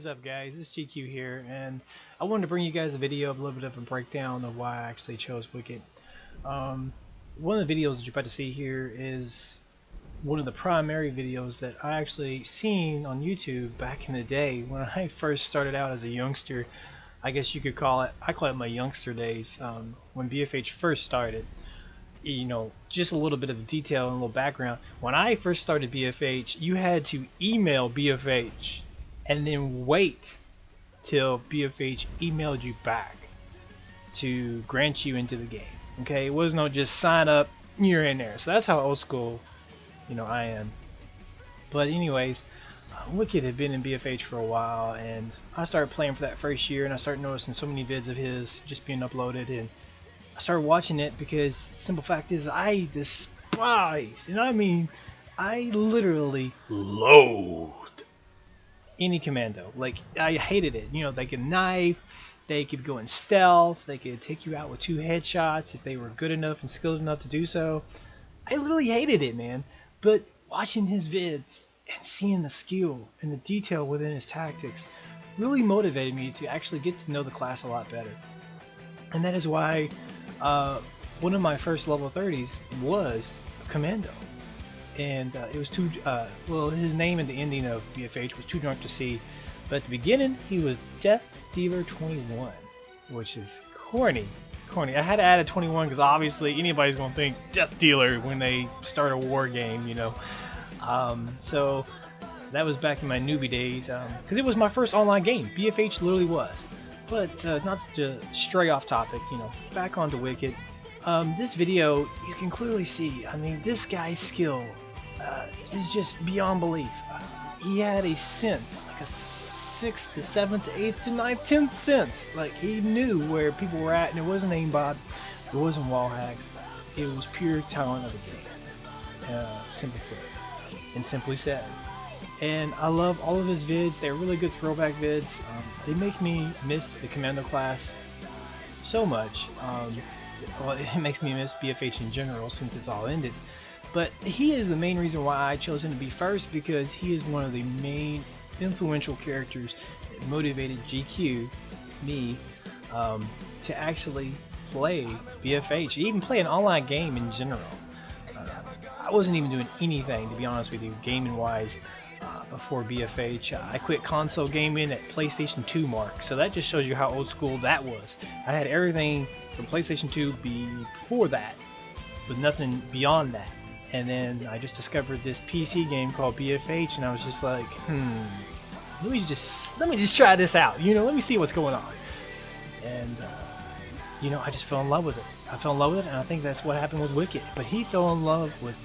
up, guys? It's GQ here, and I wanted to bring you guys a video of a little bit of a breakdown of why I actually chose Wikkid. Um, One of the videos that you're about to see here is one of the primary videos that I actually seen on YouTube back in the day when I first started out as a youngster. I guess you could call it, I call it my youngster days, when BFH first started. Just a little bit of detail and a little background. When I first started BFH, you had to email BFH and then wait till BFH emailed you back to grant you into the game. Okay, it was no just sign up, you're in there. So that's how old school, I am. But anyways, Wikkid had been in BFH for a while, and I started playing for that first year, and I started noticing so many vids of his just being uploaded, and I started watching it because simple fact is I despise, and I mean I literally loathe any commando. Like, I hated it. They could knife, they could go in stealth, they could take you out with 2 headshots if they were good enough and skilled enough to do so. I literally hated it, man. But watching his vids and seeing the skill and the detail within his tactics really motivated me to actually get to know the class a lot better. And that is why one of my first level 30s was a commando. And it was too, well, his name in the ending of BFH was Too Drunk to See. But at the beginning, he was Death Dealer 21, which is corny. I had to add a 21 because obviously anybody's going to think Death Dealer when they start a war game, So that was back in my newbie days, because it was my first online game. BFH literally was. But not to stray off topic, back onto Wikkid. This video, you can clearly see, I mean, this guy's skill is just beyond belief. He had a sense, like a 6th to 7th to 8th to 9th, 10th sense. Like, he knew where people were at, and it wasn't aimbot, it wasn't wall hacks, it was pure talent of the game. Simply put, and simply said. And I love all of his vids. They're really good throwback vids. They make me miss the commando class so much. Well, it makes me miss BFH in general since it's all ended. But he is the main reason why I chose him to be first, because he is one of the main influential characters that motivated GQ, me, to actually play BFH, even play an online game in general. I wasn't even doing anything, to be honest with you, gaming wise, before BFH. I quit console gaming at PlayStation 2 mark, so that just shows you how old school that was. I had everything from PlayStation 2 before that, but nothing beyond that. And then I just discovered this PC game called BFH, and I was just like, let me just try this out. Let me see what's going on. And I just fell in love with it. And I think that's what happened with Wikkid. But he fell in love with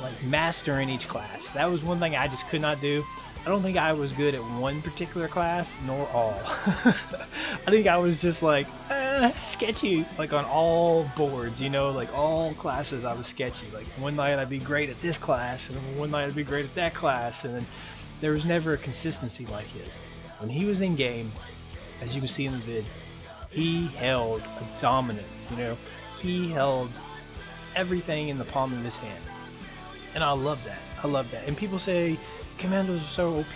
like mastering each class. That was one thing I just could not do. I don't think I was good at one particular class, nor all. I think I was just like sketchy, like on all boards, like all classes I was sketchy. Like one night I'd be great at this class, and then one night I'd be great at that class, and then there was never a consistency like his. When he was in game, as you can see in the vid, he held a dominance, he held everything in the palm of his hand. And I love that. And people say commandos are so OP,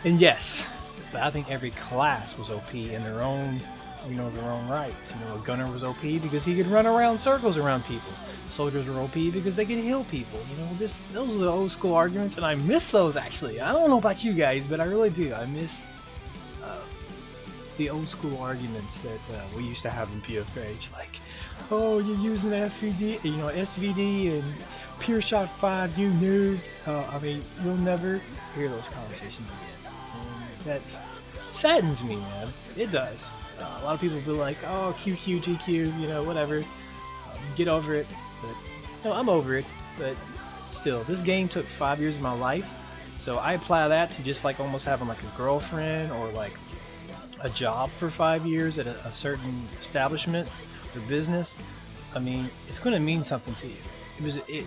and yes, but I think every class was OP in their own, their own rights. A gunner was OP because he could run around circles around people. Soldiers were OP because they could heal people. Those are the old school arguments, and I miss those actually. I don't know about you guys, but I really do. I miss the old school arguments that we used to have in PFH, like, oh, you're using SVD, SVD and Pure Shot 5, you noob. I mean, you'll never hear those conversations again. And that saddens me, man. It does. A lot of people will be like, oh, QQ, GQ, whatever. Get over it. But no, I'm over it. But still, this game took 5 years of my life. So I apply that to just like almost having like a girlfriend or like a job for 5 years at a certain establishment or business. I mean, it's going to mean something to you.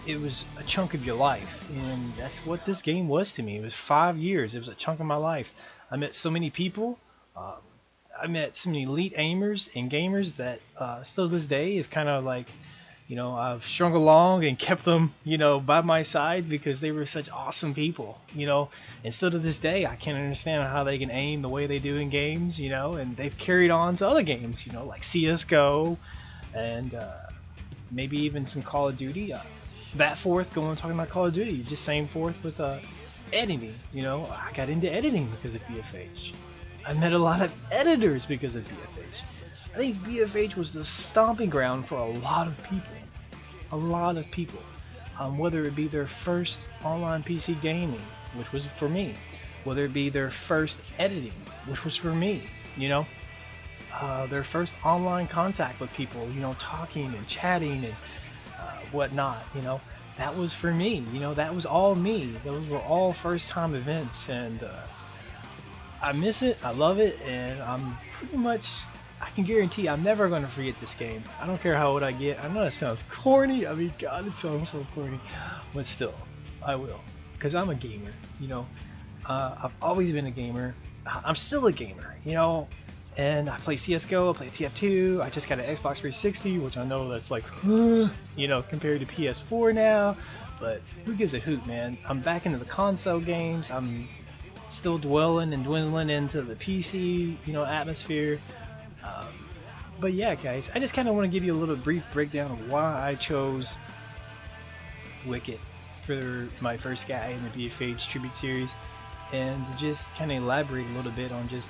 It was a chunk of your life, and that's what this game was to me. It was 5 years. It was a chunk of my life. I met so many people. I met so many elite aimers and gamers that still to this day have kind of like You know, I've strung along and kept them, you know, by my side because they were such awesome people, you know. And still to this day, I can't understand how they can aim the way they do in games, you know. And they've carried on to other games, you know, like CS:GO and maybe even some Call of Duty. That forth, going talking about Call of Duty, just same forth with editing. You know, I got into editing because of BFH. I met a lot of editors because of BFH. I think BFH was the stomping ground for a lot of people. A lot of people. Whether it be their first online PC gaming, which was for me. Whether it be their first editing, which was for me. You know, their first online contact with people. You know, talking and chatting and whatnot. You know, that was for me. You know, that was all me. Those were all first time events, and I miss it. I love it, and I'm pretty much. I can guarantee I'm never going to forget this game. I don't care how old I get. I know it sounds corny. I mean, God, it sounds so corny. But still, I will. Because I'm a gamer, you know. I've always been a gamer. I'm still a gamer, you know. And I play CSGO, I play TF2. I just got an Xbox 360, which I know that's like, you know, compared to PS4 now. But who gives a hoot, man? I'm back into the console games. I'm still dwelling and dwindling into the PC, you know, atmosphere. But yeah, guys, I just kind of want to give you a little brief breakdown of why I chose Wikkid for my first guy in the BFH tribute series, and to just kind of elaborate a little bit on just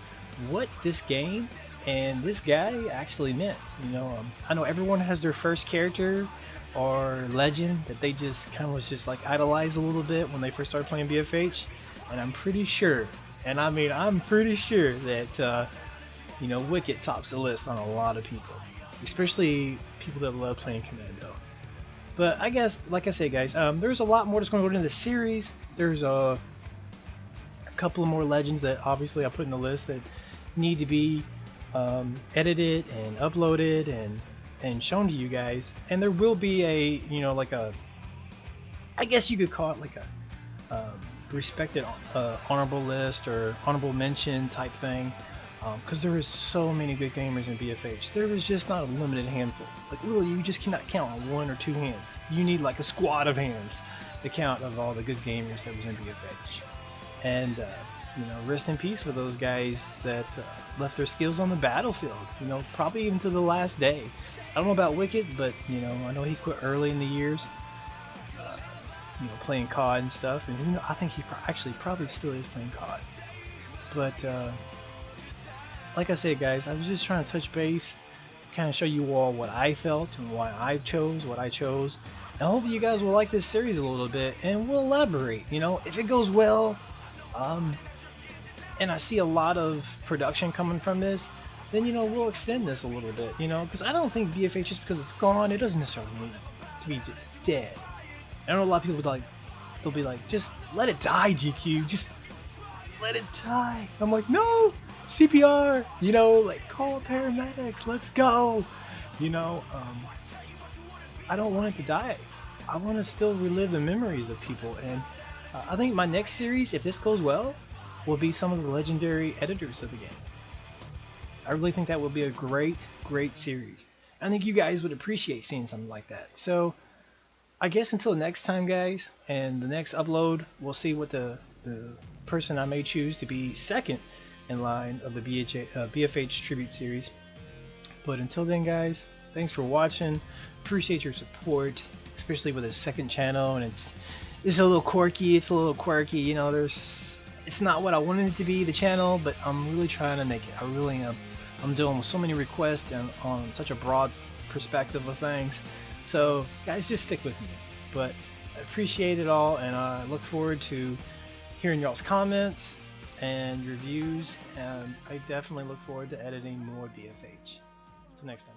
what this game and this guy actually meant. You know, I know everyone has their first character or legend that they just kind of was just like idolized a little bit when they first started playing BFH, and I'm pretty sure, and I mean I'm pretty sure that you know, Wikkid tops the list on a lot of people, especially people that love playing Commando. But I guess, like I said, guys, there's a lot more that's going to go into the series. There's a couple of more legends that obviously I put in the list that need to be edited and uploaded and shown to you guys. And there will be a, you know, like a, I guess you could call it like a respected honorable list or honorable mention type thing. Because there is so many good gamers in BFH. There is just not a limited handful. Like literally, you just cannot count on one or two hands. You need like a squad of hands to count of all the good gamers that was in BFH. And you know, rest in peace for those guys that left their skills on the battlefield. You know, probably even to the last day. I don't know about Wikkid, but you know, I know he quit early in the years. You know, playing COD and stuff. And you know, I think he actually probably still is playing COD. But like I said, guys, I was just trying to touch base, kind of show you all what I felt and why I chose what I chose. And hopefully you guys will like this series a little bit, and we'll elaborate. You know, if it goes well, and I see a lot of production coming from this, then, you know, we'll extend this a little bit, you know, because I don't think BFH, just because it's gone, it doesn't necessarily mean to be just dead. I know a lot of people would like, they'll be like, just let it die, GQ, just let it die. I'm like, no! CPR, you know, like call paramedics, let's go. You know, I don't want it to die. I want to still relive the memories of people, and I think my next series, if this goes well, will be some of the legendary editors of the game. I really think that will be a great series. I think you guys would appreciate seeing something like that. So I guess until next time, guys, and the next upload, we'll see what the person I may choose to be second in line of the BFH tribute series. But until then, guys, thanks for watching. Appreciate your support, especially with a second channel, and it's a little quirky, it's a little quirky, you know, it's not what I wanted it to be, the channel, but I'm really trying to make it. I really am. I'm dealing with so many requests and on such a broad perspective of things. So guys, just stick with me. But I appreciate it all, and I look forward to hearing y'all's comments and reviews, and I definitely look forward to editing more BFH. Till next time.